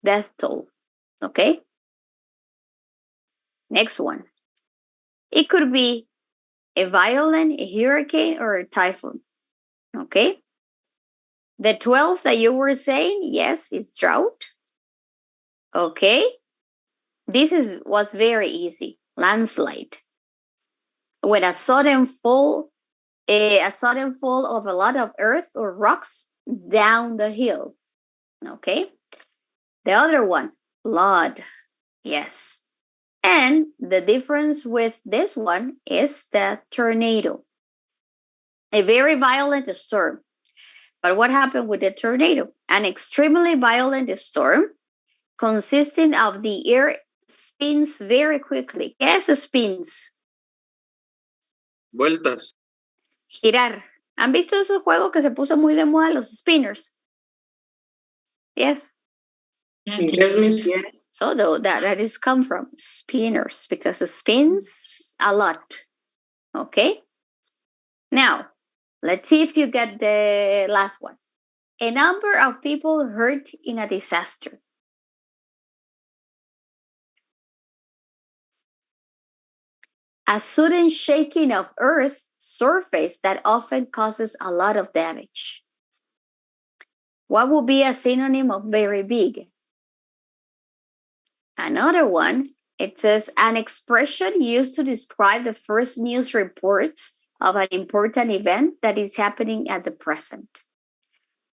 death toll. Okay? Next one. It could be a violent hurricane or a typhoon. Okay? The 12 that you were saying, yes, it's drought. Okay? Was very easy. Landslide. When a sudden fall of a lot of earth or rocks down the hill. Okay? The other one, flood. Yes. And the difference with this one is the tornado. A very violent storm. But what happened with the tornado? An extremely violent storm consisting of the air spins very quickly. ¿Qué es spins? Vueltas. Girar. ¿Han visto esos juegos que se puso muy de moda, los spinners? Yes. Yes, Miss, yes. So that is come from spinners because it spins a lot. Okay? Now, let's see if you get the last one. A number of people hurt in a disaster. A sudden shaking of Earth's surface that often causes a lot of damage. What would be a synonym of very big? Another one, it says an expression used to describe the first news reports of an important event that is happening at the present.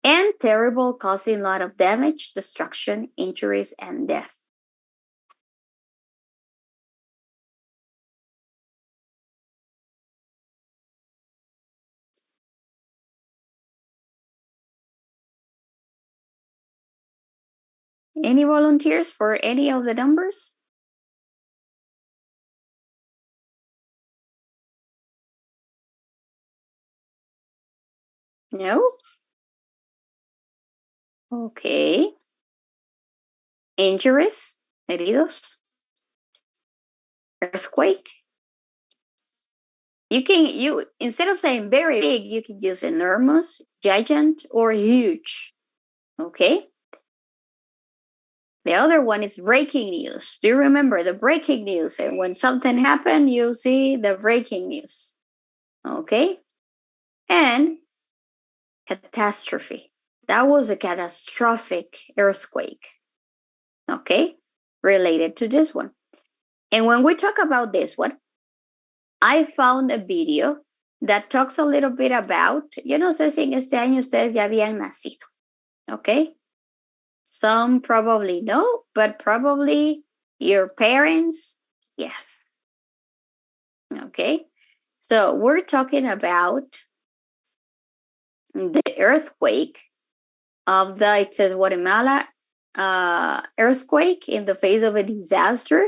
And terrible, causing a lot of damage, destruction, injuries, and death. Any volunteers for any of the numbers? No? Okay. Injuries, heridos. Earthquake. You instead of saying very big, you can use enormous, giant, or huge. Okay? The other one is breaking news. Do you remember the breaking news? And when something happened, you see the breaking news. Okay? And catastrophe. That was a catastrophic earthquake. Okay? Related to this one. And when we talk about this one, I found a video that talks a little bit about, yo no sé si en este año ustedes ya habían nacido. Okay? Some probably know, but probably your parents, yes. Okay? So we're talking about the earthquake of the, it says Guatemala earthquake in the face of a disaster,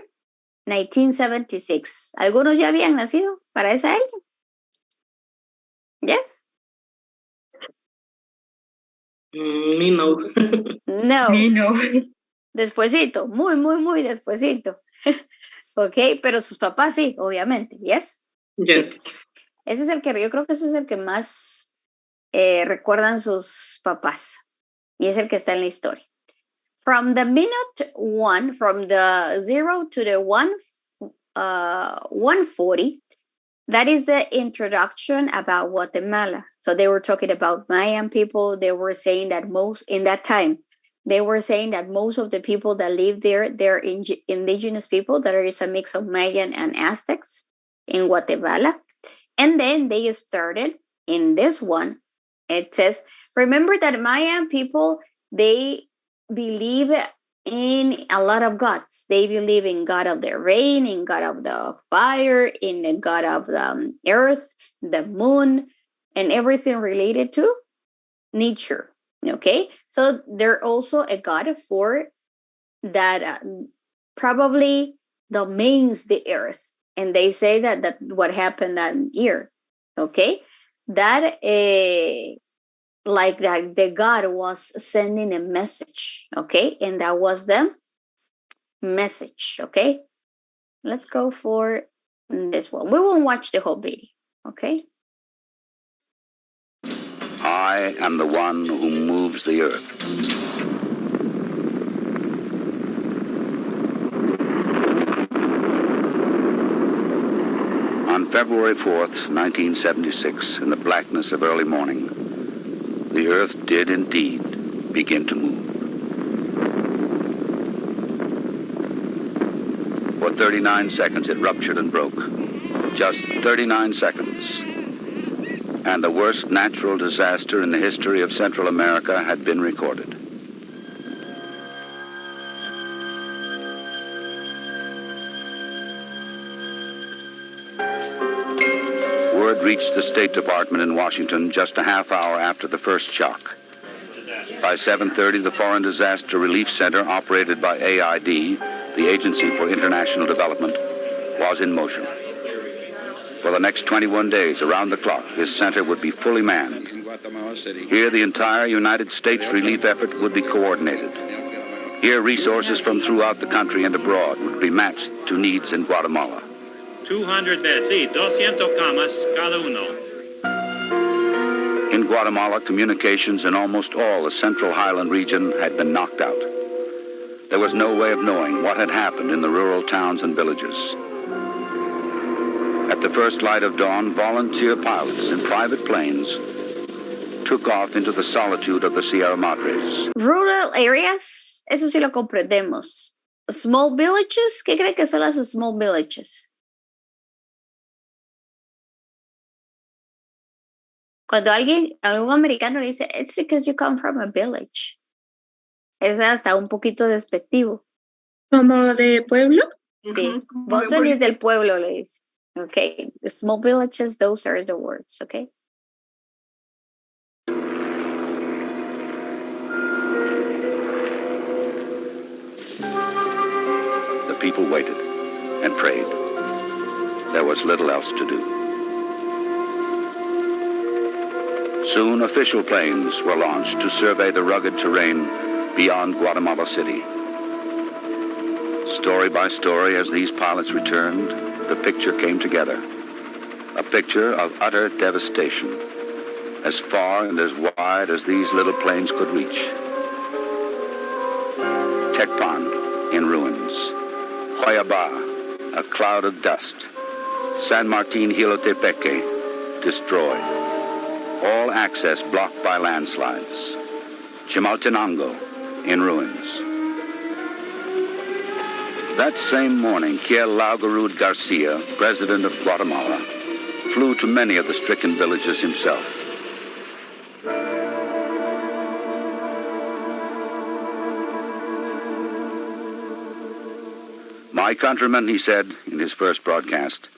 1976. ¿Algunos ya habían nacido para ese año? Yes? Me no. No. Me no. Despuésito, muy despuésito. Ok, pero sus papás sí, obviamente. Yes? Yes. Ese es el que, yo creo que ese es el que más recuerdan sus papás. Y es el que está en la historia. From the minute one, from the 0 to the 140, that is the introduction about Guatemala. So they were talking about Mayan people. They were saying that in that time, they were saying that most of the people that live there, they're indigenous people. There is a mix of Mayan and Aztecs in Guatemala. And then they started in this one. It says, remember that Mayan people, they believe in a lot of gods. They believe in God of the rain, in God of the fire, in the God of the earth, the moon, and everything related to nature. Okay, so they're also a god for that probably domains the earth, and they say that what happened that year. Okay, that like that the God was sending a message, okay? And that was the message, okay? Let's go for this one. We won't watch the whole video, okay? I am the one who moves the earth. February 4th, 1976, in the blackness of early morning, the Earth did indeed begin to move. For 39 seconds it ruptured and broke. Just 39 seconds. And the worst natural disaster in the history of Central America had been recorded. Word reached the State Department in Washington just a half hour after the first shock. By 7:30, the Foreign Disaster Relief Center, operated by AID, the Agency for International Development, was in motion. For the next 21 days, around the clock, this center would be fully manned. Here, the entire United States relief effort would be coordinated. Here, resources from throughout the country and abroad would be matched to needs in Guatemala. 200 beds, sí, 200 camas cada uno. In Guatemala, communications in almost all the central highland region had been knocked out. There was no way of knowing what had happened in the rural towns and villages. At the first light of dawn, volunteer pilots in private planes took off into the solitude of the Sierra Madres. Rural areas, eso sí lo comprendemos. Small villages, ¿qué cree que son las small villages? Cuando algún americano le dice, it's because you come from a village. Es hasta un poquito despectivo. ¿Como de pueblo? Sí, vos venís del pueblo, le dice. Okay, the small villages, those are the words, okay? The people waited and prayed. There was little else to do. Soon, official planes were launched to survey the rugged terrain beyond Guatemala City. Story by story, as these pilots returned, the picture came together. A picture of utter devastation, as far and as wide as these little planes could reach. Tecpan in ruins. Huayaba, a cloud of dust. San Martin Jilotepeque, destroyed. All access blocked by landslides. Chimaltenango, in ruins. That same morning, Kiel Laugerud Garcia, president of Guatemala, flew to many of the stricken villages himself. My countrymen, he said in his first broadcast,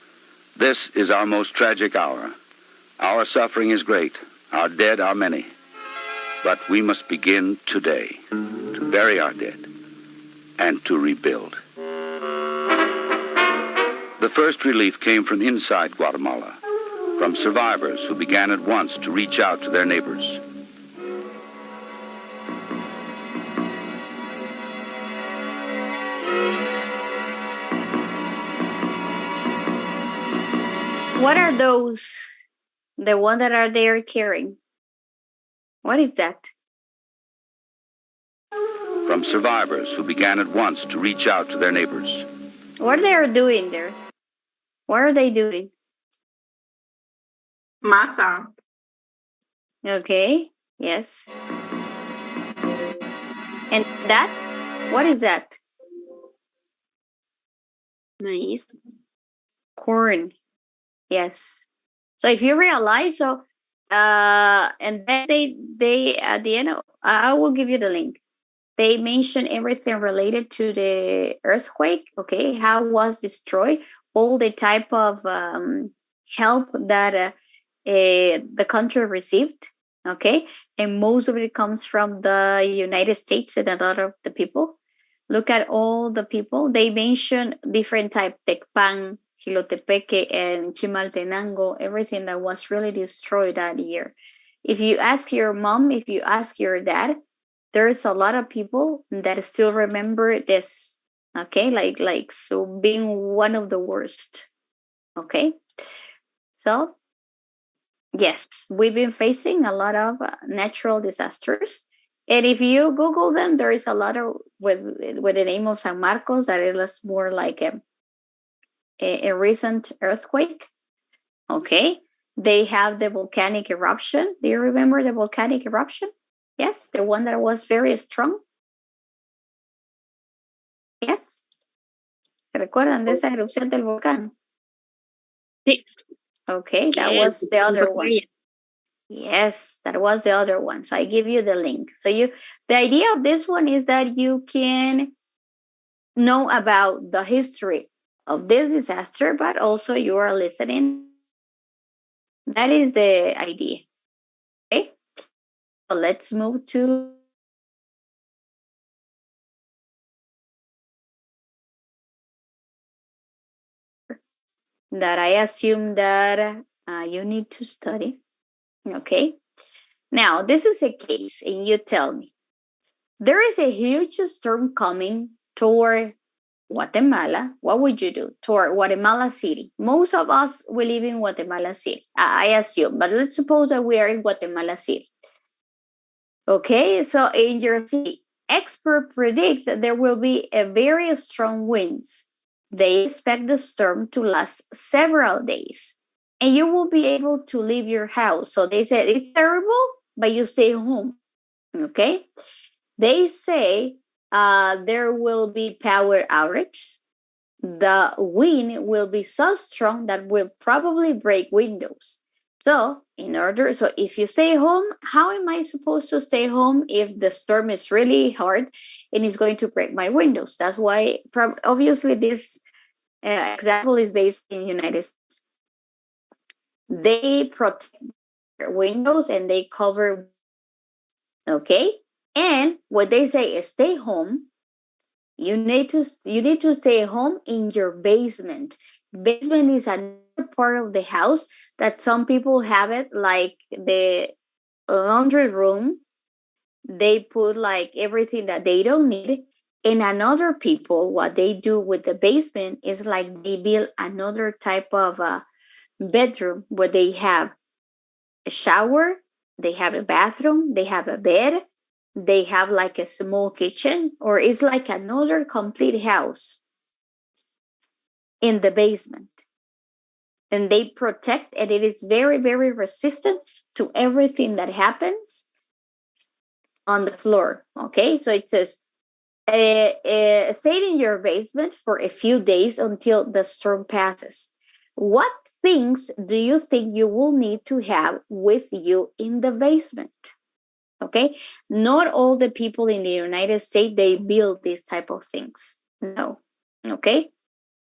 this is our most tragic hour. Our suffering is great, our dead are many. But we must begin today to bury our dead and to rebuild. The first relief came from inside Guatemala, from survivors who began at once to reach out to their neighbors. What are those? The one that are there carrying? What is that? From survivors who began at once to reach out to their neighbors. What they are doing there? What are they doing? Masa. Okay, yes. And that? What is that? Maíz. Corn. Yes. So if you realize, and then they at the end, I will give you the link. They mention everything related to the earthquake. Okay, how was destroyed, all the type of help that the country received. Okay, and most of it comes from the United States and a lot of the people. Look at all the people. They mention different type, Tecpan, Jilotepeque, and Chimaltenango, everything that was really destroyed that year. If you ask your mom, if you ask your dad, there's a lot of people that still remember this. Okay, like so being one of the worst. Okay, so yes, we've been facing a lot of natural disasters. And if you Google them, there is a lot of with the name of San Marcos that it is more like a recent earthquake. Okay. They have the volcanic eruption. Do you remember the volcanic eruption? Yes, the one that was very strong. Yes. ¿Se recuerdan de esa erupción del volcán? Sí. Okay, that Yes, was the other one. Maria. Yes, that was the other one. So I give you the link. So the idea of this one is that you can know about the history of this disaster, but also you are listening. That is the idea. Okay. So let's move to that I assume that you need to study. Okay. Now, this is a case, and you tell me there is a huge storm coming toward Guatemala. What would you do toward Guatemala City? Most of us we live in Guatemala City, I assume, but let's suppose that we are in Guatemala City. Okay, so in your city, experts predict that there will be a very strong winds. They expect the storm to last several days, and you will be able to leave your house. So they said it's terrible, but you stay home. Okay, they say there will be power outage. The wind will be so strong that will probably break windows. So if you stay home, how am I supposed to stay home if the storm is really hard and it's going to break my windows? That's why, obviously, this example is based in the United States. They protect their windows and they cover. Okay, and what they say is stay home. You need to stay home in your basement. Basement is another part of the house that some people have it like the laundry room. They put like everything that they don't need. And another people, what they do with the basement is like they build another type of bedroom where they have a shower, they have a bathroom, they have a bed, they have like a small kitchen, or it's like another complete house in the basement. And they protect, and it is very, very resistant to everything that happens on the floor. Okay, so it says stay in your basement for a few days until the storm passes. What things do you think you will need to have with you in the basement? Okay, not all the people in the United States they build these type of things. No. Okay,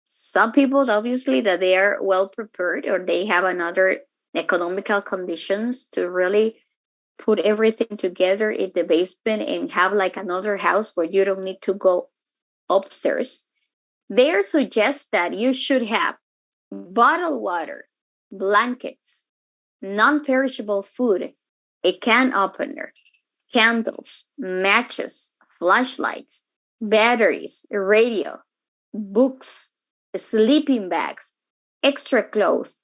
some people obviously that they are well prepared or they have another economical conditions to really put everything together in the basement and have like another house where you don't need to go upstairs. They suggest that you should have bottled water, blankets, non-perishable food, a can opener, candles, matches, flashlights, batteries, a radio, books, sleeping bags, extra clothes,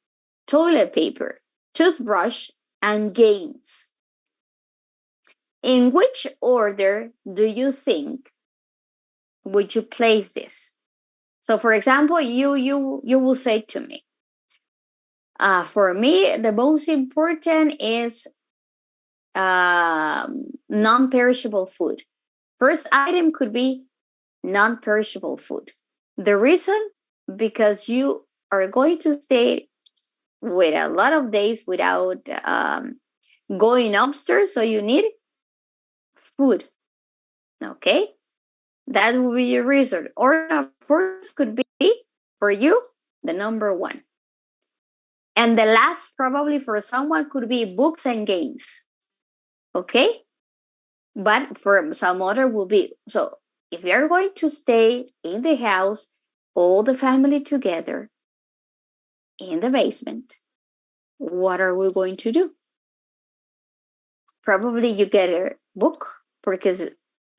toilet paper, toothbrush, and games. In which order do you think would you place this? So, for example, you will say to me, for me, the most important is non-perishable food. First item could be non-perishable food. The reason, because you are going to stay with a lot of days without going upstairs, so you need food. Okay, that will be your reason. Or of course, could be for you the number one. And the last, probably for someone, could be books and games. Okay, but for some other will be so. If you're going to stay in the house, all the family together in the basement, what are we going to do? Probably you get a book because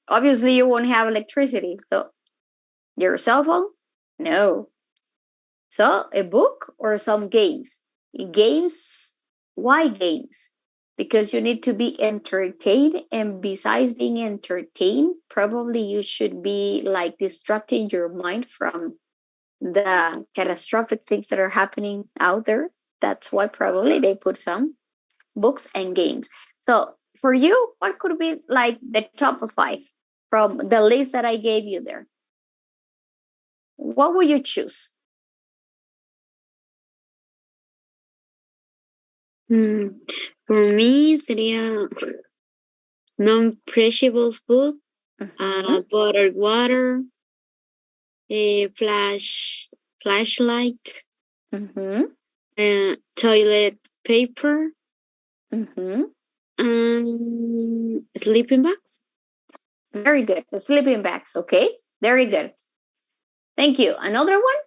obviously you won't have electricity. So your cell phone? No. So a book or some games. Games, why games? Because you need to be entertained. And besides being entertained, probably you should be like distracting your mind from the catastrophic things that are happening out there. That's why probably they put some books and games. So for you, what could be like the top of 5 from the list that I gave you there? What would you choose? For me, sería non-perishable food, bottled water, a flashlight, toilet paper, sleeping bags. Very good. The sleeping bags. Okay. Very good. Thank you. Another one?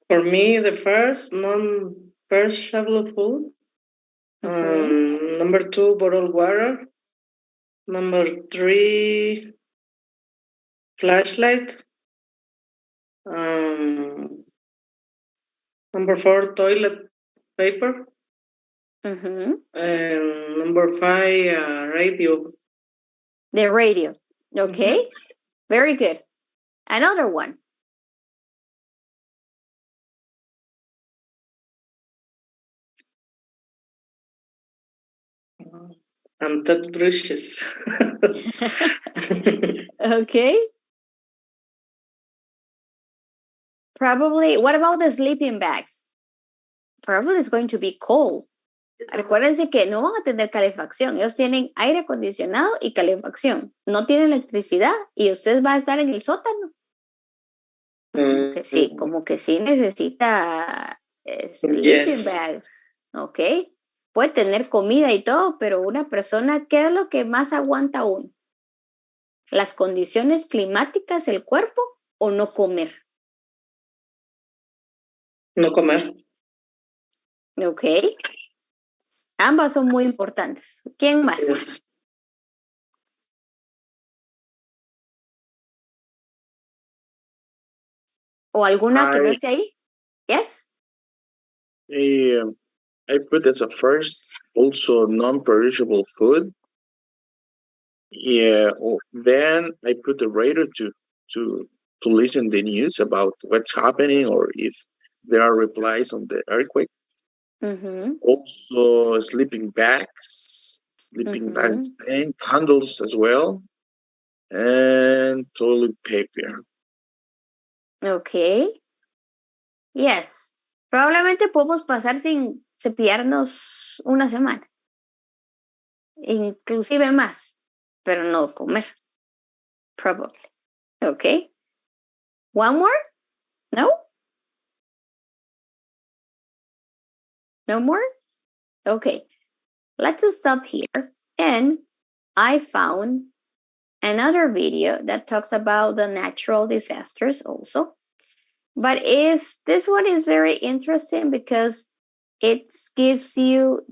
For me, the first non-perishable food. Number 2, bottled water. Number 3, flashlight. Number 4, toilet paper. And number 5, radio. The radio. Okay. Very good. Another one. And toothbrushes. Okay. Probably. What about the sleeping bags? Probably it's going to be cold. Recuérdense que no van a tener calefacción. Ellos tienen aire acondicionado y calefacción. No tienen electricidad y usted va a estar en el sótano. Como que sí necesita sleeping bags. Ok. Puede tener comida y todo, pero una persona, ¿qué es lo que más aguanta uno? ¿Las condiciones climáticas, el cuerpo o no comer? No comer. Ok. Ambas son muy importantes. ¿Quién más? Yes. ¿O alguna que no esté ahí? Yes? I put as a first also non-perishable food. Yeah. Then I put the radio to listen the news about what's happening or if there are replies on the earthquake. Also sleeping bags and candles as well, and toilet paper. Ok. Yes. Probablemente podemos pasar sin cepillarnos una semana. Inclusive más. Pero no comer. Probably. Ok. One more? No? No more? Okay. Let's stop here. And I found another video that talks about the natural disasters also. But this one is very interesting because it gives you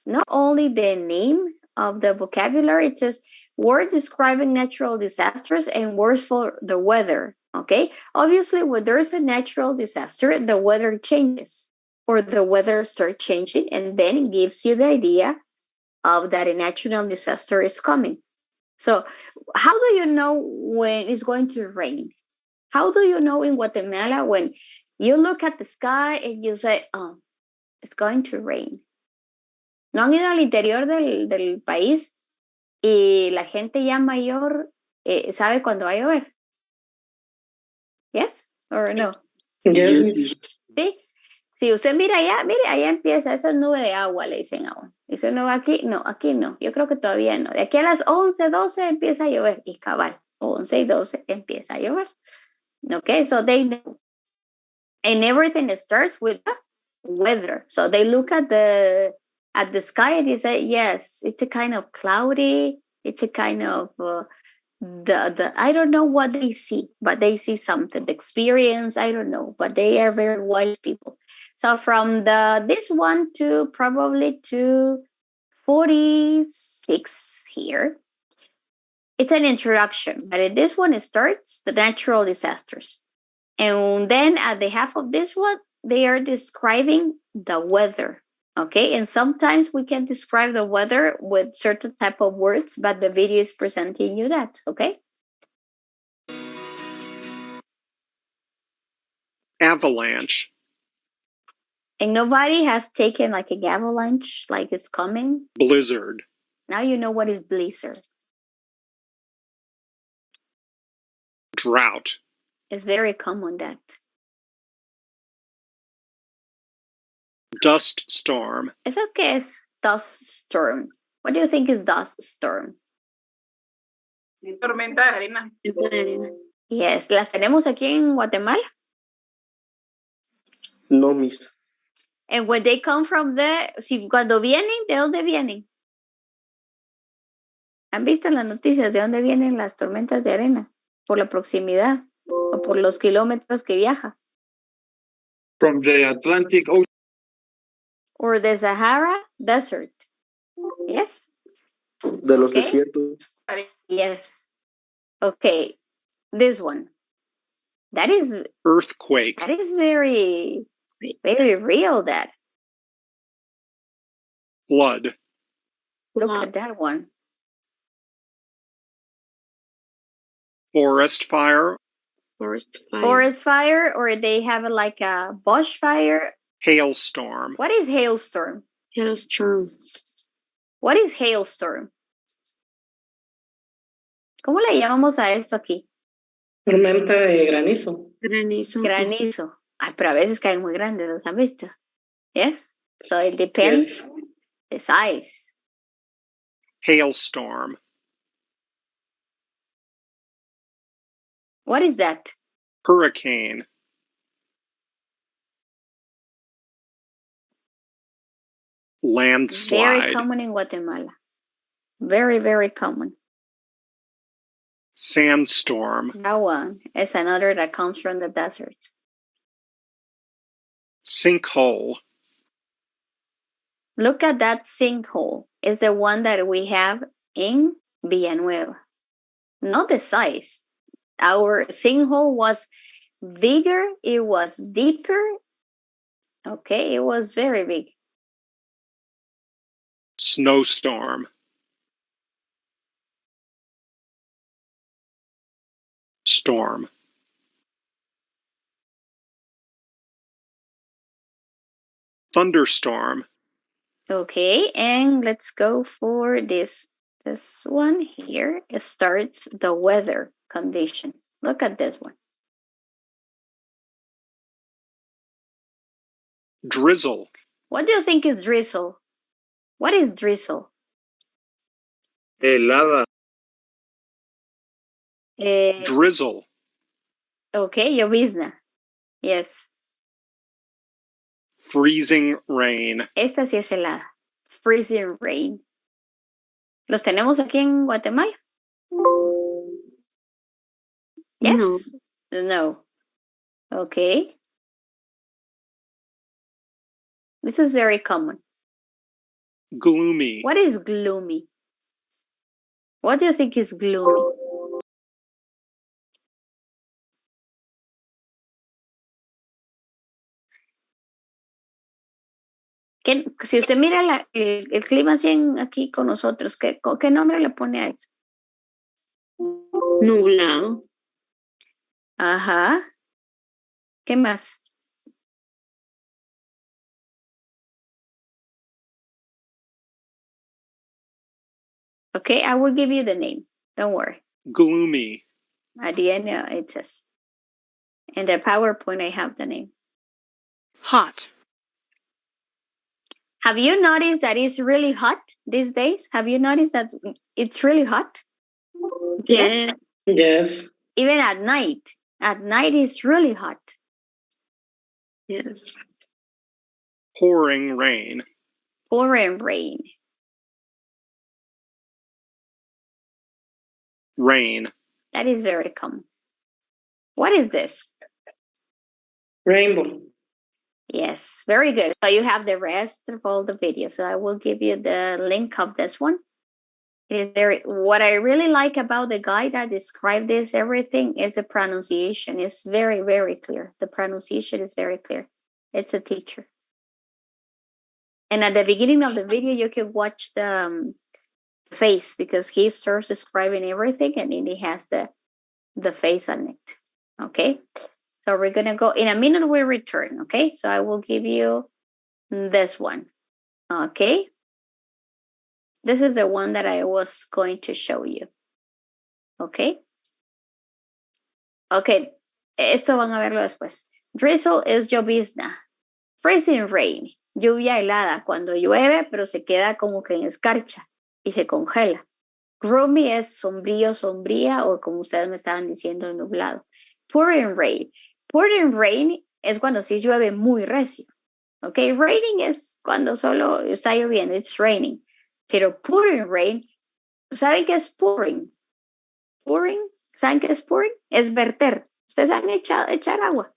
not only the name of the vocabulary, it says words describing natural disasters and words for the weather. Okay. Obviously, when there's a natural disaster, the weather changes or the weather starts changing, and then it gives you the idea of that a natural disaster is coming. So how do you know when it's going to rain? How do you know in Guatemala when you look at the sky and you say, oh, it's going to rain? ¿No han ido al interior del país y la gente ya mayor sabe cuándo va a llover? ¿Yes or no? Yes. Sí. Si usted mira allá, mire, allá empieza esa nube de agua, le dicen aún. ¿Eso no va aquí? No, aquí no. Yo creo que todavía no. De aquí a las 11, 12 empieza a llover. Y cabal, 11 y 12 empieza a llover. Okay, so they know. And everything starts with the weather. So they look at the sky and they say, yes, it's a kind of cloudy. It's a kind of the I don't know what they see, but they see something. The experience, I don't know, but they are very wise people. So from this one to probably to 46 here, it's an introduction. But in this one, it starts the natural disasters. And then at the half of this one, they are describing the weather. Okay, and sometimes we can describe the weather with certain type of words, but the video is presenting you that. Okay. Avalanche. And nobody has taken like an avalanche, like it's coming. Blizzard. Now you know what is blizzard. Drought. It's very common that. Dust storm. It's okay, it's dust storm. What do you think is dust storm? Tormenta de arena. Tormenta de arena. Yes, las tenemos aquí en Guatemala. No, miss. And when they come from si cuando vienen, ¿de dónde vienen? ¿Han visto en las noticias de dónde vienen las tormentas de arena? Por la proximidad o por los kilómetros que viaja. From the Atlantic Ocean. Or the Sahara Desert. Yes? De los desiertos. Yes. Okay. This one. That is Earthquake. That is very, very real, that. Flood. Look at that one. Forest fire. Forest fire. Forest fire, or they have like a bush fire. Hailstorm. What is hailstorm? Hailstorm. What is hailstorm? ¿Cómo le llamamos a esto aquí? Tormenta de granizo. Granizo. Granizo. Ay, pero a veces caen muy grandes, ¿los han visto? Yes? So it depends Yes. the size. Hailstorm. What is that? Hurricane. Landslide. Very common in Guatemala. Very, very common. Sandstorm. That one is another that comes from the desert. Sinkhole. Look at that sinkhole. It's the one that we have in Villanueva. Not the size. Our sinkhole was bigger. It was deeper. Okay, it was very big. Snowstorm. Storm. Thunderstorm. Okay, and let's go for this. This one here, it starts the weather condition. Look at this one. Drizzle. What do you think is drizzle? What is drizzle? Helada. Drizzle. Okay, llovizna. Yes. Freezing rain. Esta sí es helada. Freezing rain. ¿Los tenemos aquí en Guatemala? Yes? No. No. Okay. This is very common. Gloomy. What is gloomy? What do you think is gloomy? Si usted mira el clima así aquí con nosotros, ¿qué nombre le pone a eso? Nublado. Ajá. ¿Qué más? Okay, I will give you the name. Don't worry. Gloomy. At the end, it says. In the PowerPoint, I have the name. Hot. Have you noticed that it's really hot these days? Have you noticed that it's really hot? Yes. Yes. Even at night. At night, it's really hot. Yes. Pouring rain. Pouring rain. Rain. That is very common. What is this? Rainbow. Yes, very good. So you have the rest of all the videos. So I will give you the link of this one. It is very, what I really like about the guy that described this, everything, is the pronunciation. It's very, very clear. The pronunciation is very clear. It's a teacher. And at the beginning of the video, you can watch the face, because he starts describing everything and then he has the face on it. Okay. So we're going to go in a minute. We return. Okay. So I will give you this one. Okay. This is the one that I was going to show you. Okay. Okay. Esto van a verlo después. Drizzle is llovizna. Freezing rain. Lluvia helada. Cuando llueve, pero se queda como que en escarcha y se congela. Gloomy es sombrío, sombría, o como ustedes me estaban diciendo, nublado. Pouring rain. Pouring rain es cuando sí llueve muy recio. Ok, raining es cuando solo está lloviendo, it's raining. Pero pouring rain, ¿saben qué es pouring? Pouring, ¿saben qué es pouring? Es verter. Ustedes han echar agua.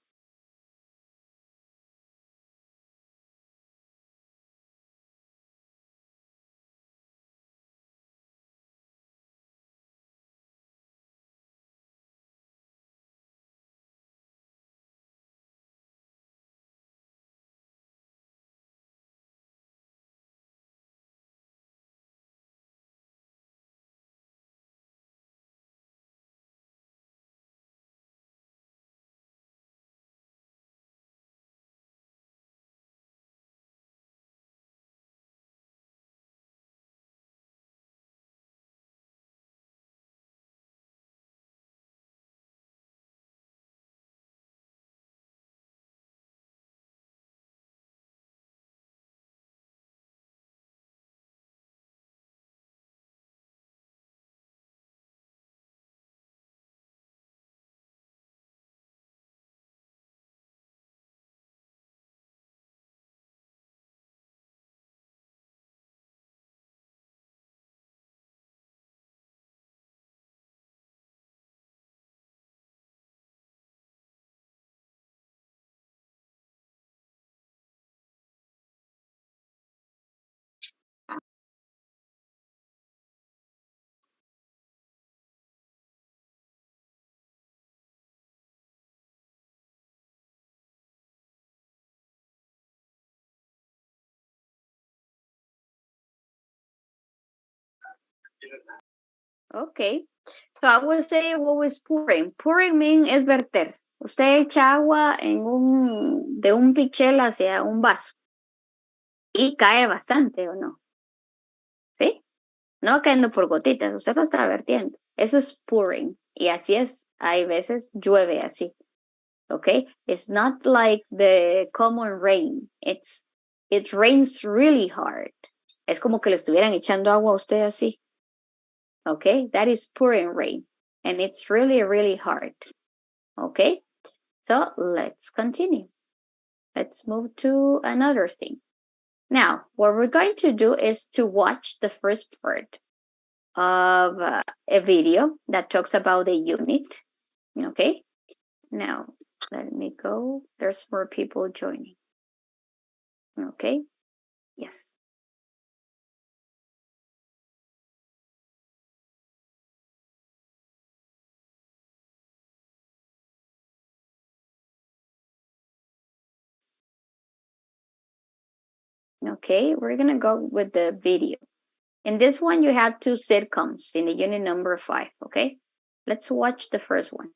Ok. So I would say what was pouring. Pouring mean es verter. Usted echa agua de un pichel hacia un vaso. Y cae bastante, ¿o no? ¿Sí? No cayendo por gotitas, usted lo está vertiendo. Eso es pouring. Y así es, hay veces llueve así. Okay? It's not like the common rain. It rains really hard. Es como que le estuvieran echando agua a usted así. Okay? That is pouring rain. And it's really, really hard. Okay? So let's continue. Let's move to another thing. Now, what we're going to do is to watch the first part of a video that talks about the unit. Okay? Now, let me go. There's more people joining. Okay? Yes. Okay, we're going to go with the video. In this one, you have two sitcoms in the unit number 5. Okay? Let's watch the first one.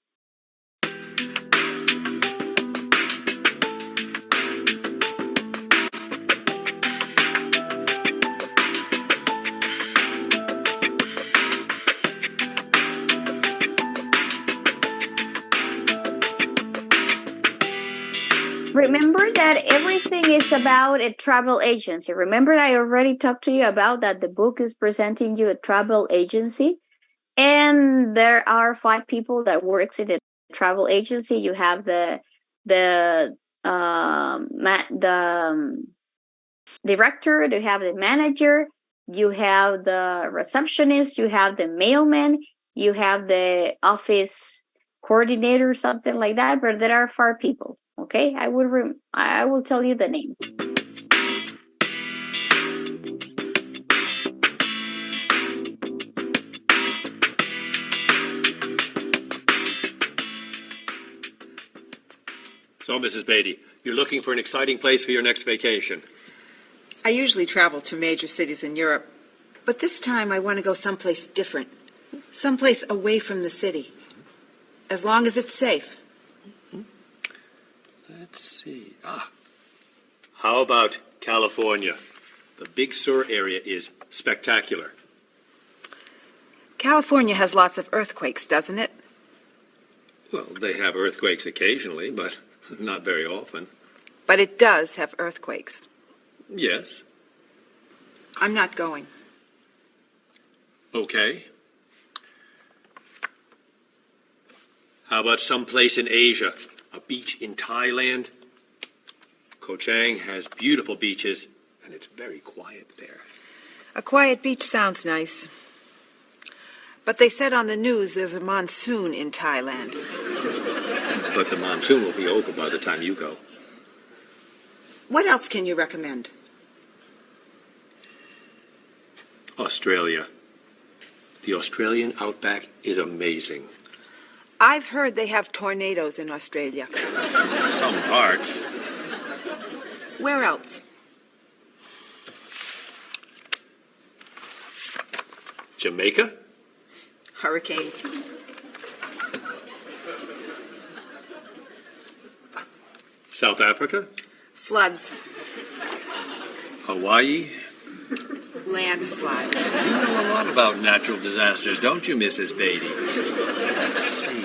Remember that everything is about a travel agency. Remember I already talked to you about that the book is presenting you a travel agency, and there are 5 people that works in the travel agency. You have the director, you have the manager, you have the receptionist, you have the mailman, you have the office coordinator, something like that. But there are 4 people. Okay, I will tell you the name. So, Mrs. Beatty, you're looking for an exciting place for your next vacation. I usually travel to major cities in Europe, but this time I want to go someplace different, someplace away from the city, as long as it's safe. Let's see. How about California. The Big Sur area is spectacular. California has lots of earthquakes, doesn't it? Well, they have earthquakes occasionally, but not very often. But it does have earthquakes. Yes. I'm not going. Okay. How about someplace in Asia? A beach in Thailand? Koh Chang has beautiful beaches, and it's very quiet there. A quiet beach sounds nice. But they said on the news there's a monsoon in Thailand. But the monsoon will be over by the time you go. What else can you recommend? Australia. The Australian outback is amazing. I've heard they have tornadoes in Australia. Some parts. Where else? Jamaica? Hurricanes. South Africa? Floods. Hawaii? Landslides. You know a lot about natural disasters, don't you, Mrs. Beatty? Let's see.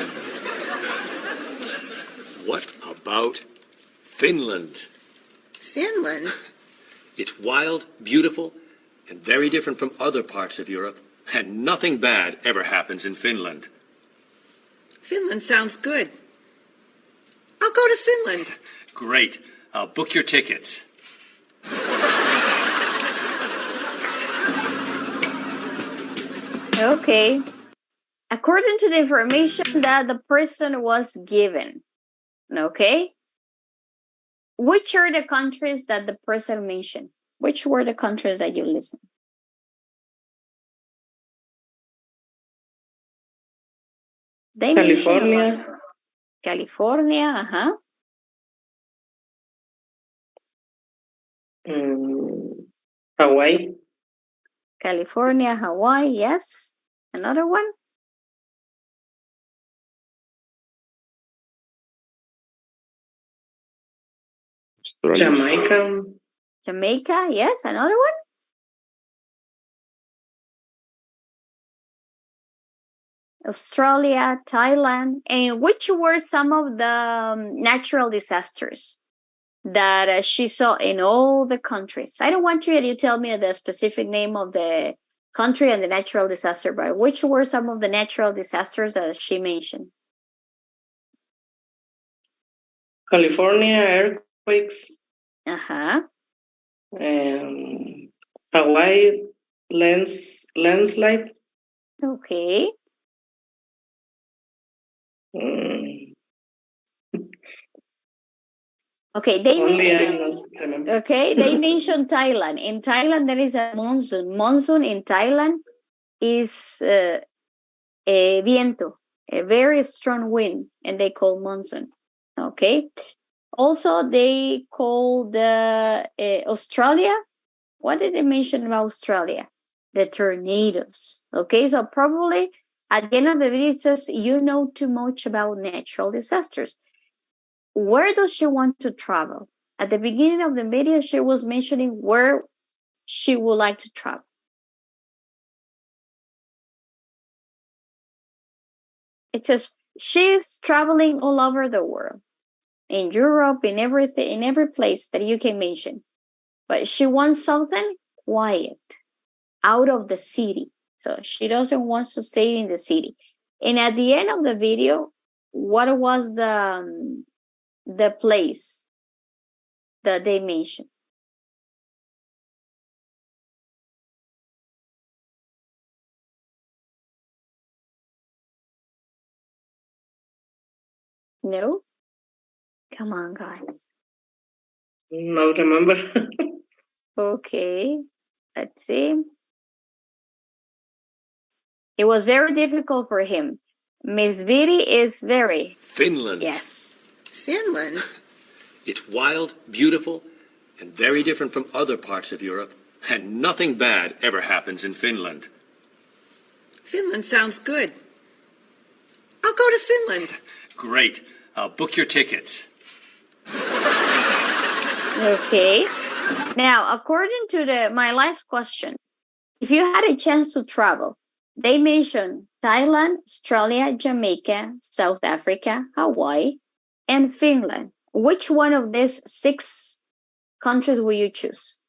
What about Finland? Finland? It's wild, beautiful, and very different from other parts of Europe, and nothing bad ever happens in Finland. Finland sounds good. I'll go to Finland. Great. I'll book your tickets. Okay. According to the information that the person was given, okay, which are the countries that the person mentioned? Which were the countries that you listened? They mentioned a lot. California, California, uh-huh. Hawaii, California, Hawaii, yes. Another one? Jamaica, Jamaica, yes. Another one? Australia, Thailand. And which were some of the natural disasters that she saw in all the countries? I don't want you to tell me the specific name of the country and the natural disaster, but which were some of the natural disasters that she mentioned? California earthquakes, Uh-huh. Hawaii landslide. Okay. Mm, Okay, they only I mentioned don't remember. okay, they mentioned Thailand. In Thailand, there is a monsoon. Monsoon in Thailand is a viento, a very strong wind, and they call monsoon. Okay. Also, they call the Australia. What did they mention about Australia? The tornadoes. Okay, so probably at the end of the video, it says you know too much about natural disasters. Where does she want to travel? At the beginning of the video, she was mentioning where she would like to travel. It says she's traveling all over the world, in Europe, in everything, in every place that you can mention. But she wants something quiet, out of the city. So she doesn't want to stay in the city. And at the end of the video, what was the place that they mentioned? No? Come on, guys. No remember. Okay, let's see. It was very difficult for him. Miss Viri is very. Finland. Yes. Finland? It's wild, beautiful, and very different from other parts of Europe, and nothing bad ever happens in Finland. Finland sounds good. I'll go to Finland. Great. I'll book your tickets. Okay. Now, according to my last question, if you had a chance to travel, they mentioned Thailand, Australia, Jamaica, South Africa, Hawaii, and Finland. Which one of these 6 countries will you choose?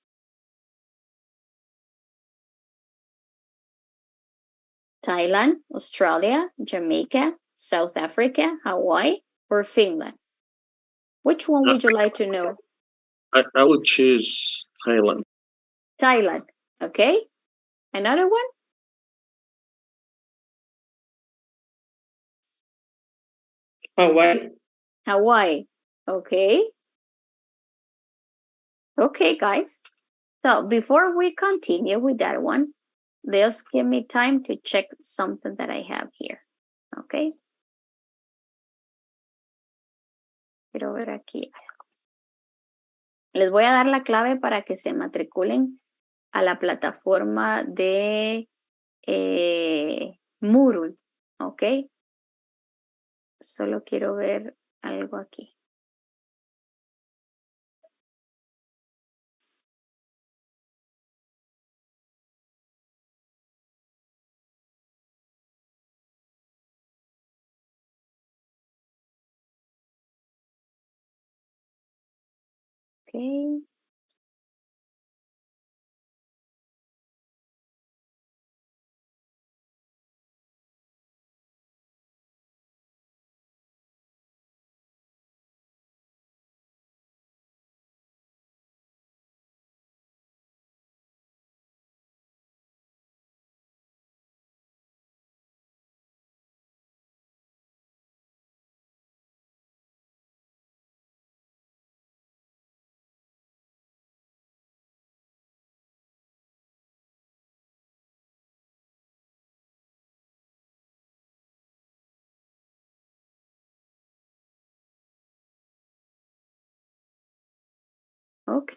Thailand, Australia, Jamaica, South Africa, Hawaii, or Finland? Which one would you like to know? I would choose Thailand. Thailand, okay. Another one? Hawaii. Hawaii, okay. Okay, guys. So before we continue with that one, just give me time to check something that I have here, okay. Quiero ver aquí. Les voy a dar la clave para que se matriculen a la plataforma de Moodle, ¿ok? Solo quiero ver algo aquí. Ok. Ok.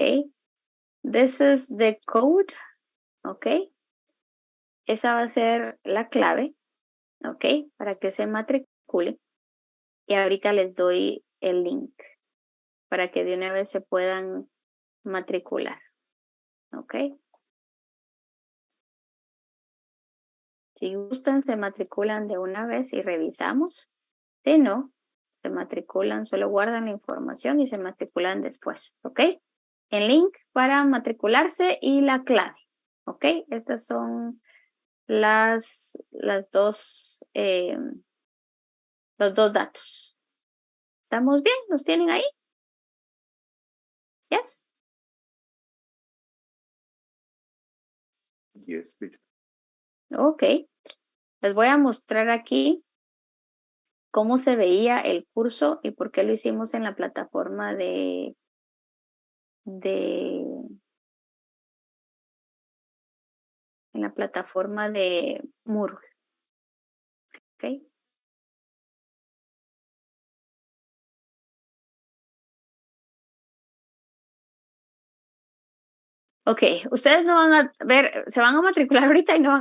This is the code. Ok. Esa va a ser la clave. Ok. Para que se matriculen. Y ahorita les doy el link para que de una vez se puedan matricular. Ok. Si gustan, se matriculan de una vez y revisamos. Si no, se matriculan, solo guardan la información y se matriculan después. ¿Ok? El link para matricularse y la clave. ¿Ok? Estas son los dos datos. ¿Estamos bien? ¿Los tienen ahí? Yes. Yes, teacher. Ok. Les voy a mostrar aquí cómo se veía el curso y por qué lo hicimos en la plataforma en la plataforma de Moodle. ¿Ok? Ok, ustedes no van a ver, se van a matricular ahorita y no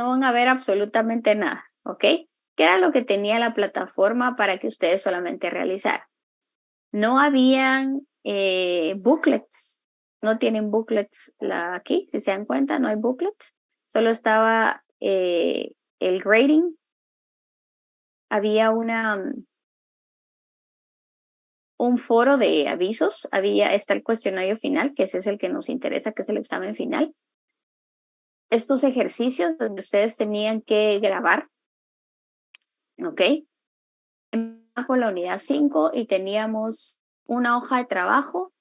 van a ver absolutamente nada, ¿ok? ¿Qué era lo que tenía la plataforma para que ustedes solamente realizaran? No habían booklets, no tienen booklets aquí, si se dan cuenta, no hay booklets, solo estaba el grading, había un foro de avisos, está el cuestionario final, que ese es el que nos interesa, que es el examen final. Estos ejercicios donde ustedes tenían que grabar, ¿ok? Con la unidad 5 y teníamos una hoja de trabajo,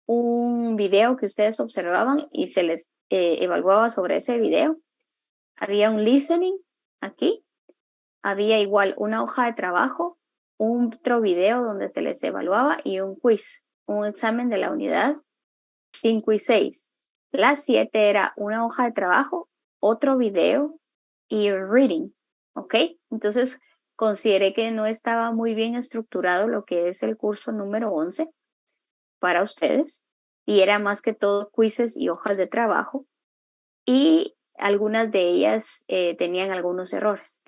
un video que ustedes observaban y se les evaluaba sobre ese video. Había un listening aquí, había igual una hoja de trabajo, otro video donde se les evaluaba y un quiz, un examen de la unidad 5 y 6. La 7 era una hoja de trabajo, otro video y reading, ¿ok? Entonces consideré que no estaba muy bien estructurado lo que es el curso número 11 para ustedes y era más que todo quizzes y hojas de trabajo y algunas de ellas tienen algunos errores,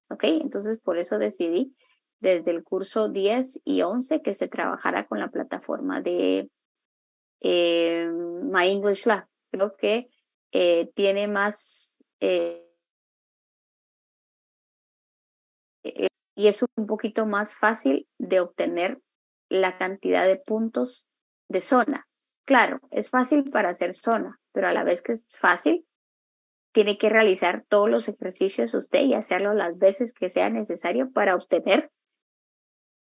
¿ok? Entonces por eso decidí desde el curso 10 y 11 que se trabajara con la plataforma de My English Lab. Creo que tiene más y es un poquito más fácil de obtener la cantidad de puntos de zona. Claro, es fácil para hacer zona, pero a la vez que es fácil, tiene que realizar todos los ejercicios usted y hacerlo las veces que sea necesario para obtener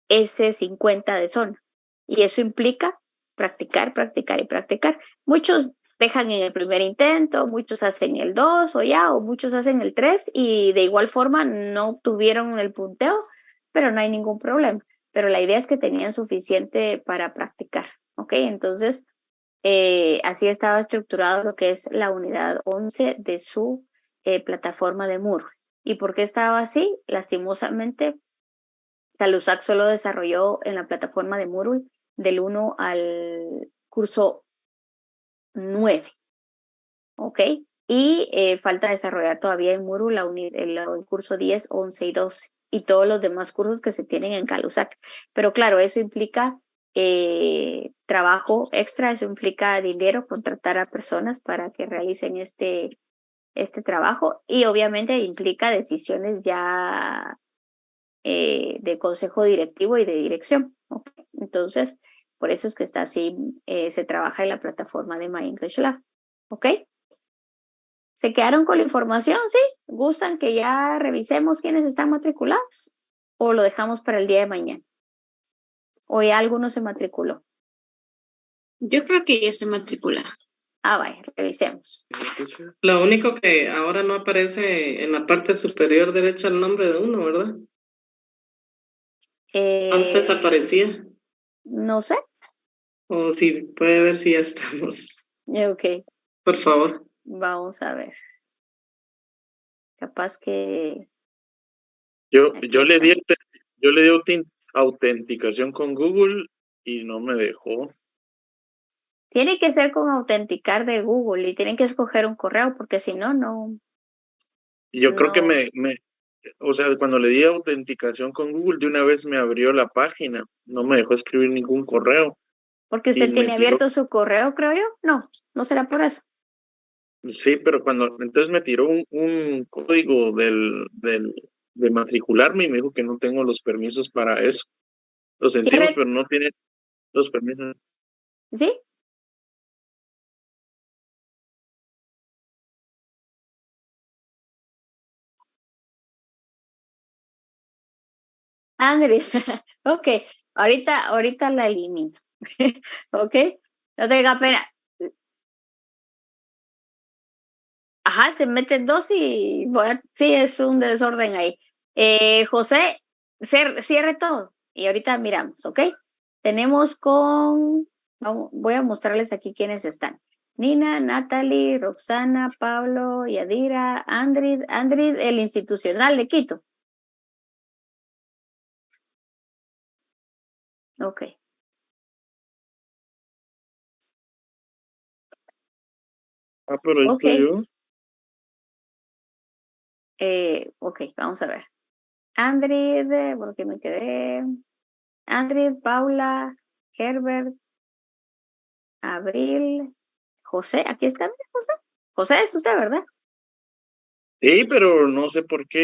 ese 50 de zona. Y eso implica practicar, practicar y practicar. Muchos dejan en el primer intento, muchos hacen el 2 o muchos hacen el 3 y de igual forma no obtuvieron el punteo, pero no hay ningún problema. Pero la idea es que tenían suficiente para practicar, ¿ok? Entonces, así estaba estructurado lo que es la unidad 11 de su plataforma de Moodle. ¿Y por qué estaba así? Lastimosamente, Calusac solo desarrolló en la plataforma de Moodle del 1 al curso 9, ¿ok? Y falta desarrollar todavía en Moodle el curso 10, 11 y 12 y todos los demás cursos que se tienen en Calusac. Pero claro, eso implica trabajo extra, eso implica dinero, contratar a personas para que realicen este trabajo y obviamente implica decisiones ya de consejo directivo y de dirección. ¿Okay? Entonces, por eso es que está así, se trabaja en la plataforma de My English Lab. ¿Ok? ¿Se quedaron con la información? ¿Sí? ¿Gustan que ya revisemos quiénes están matriculados? ¿O lo dejamos para el día de mañana? ¿O ya alguno se matriculó? Yo creo que ya está matriculada. Ah, vaya, revisemos. Lo único que ahora no aparece en la parte superior derecha el nombre de uno, ¿verdad? Antes aparecía. No sé. O si puede ver si ya estamos. Ok, Por favor. vamos a ver. Capaz que... Yo aquí le di está. autenticación con Google y no me dejó. Tiene que ser con autenticar de Google y tienen que escoger un correo porque si no, no. Y yo creo que No, o sea, cuando le di autenticación con Google, de una vez me abrió la página, no me dejó escribir ningún correo porque y usted me tiene tiró, abierto su correo, creo yo. No, no será por eso. sí, pero entonces me tiró un código de matricularme y me dijo que no tengo los permisos para eso. Lo sentimos, Cierre, pero no tiene los permisos. ¿sí? Andrés, ok, ahorita la elimino. Ok, no tenga pena. Ajá, se meten dos y bueno, sí, es un desorden ahí. José, cierre todo y ahorita miramos, ¿ok? Tenemos voy a mostrarles aquí quiénes están. Nina, Natalie, Roxana, Pablo, Yadira, Andrid, el institucional de Quito. Ok, Ah, pero ahí ok, estoy yo. ok, vamos a ver. Andrid, porque me quedé. Andrid, Paula, Herbert, Abril, José, aquí está, José. José es usted, ¿verdad? Sí, pero no sé por qué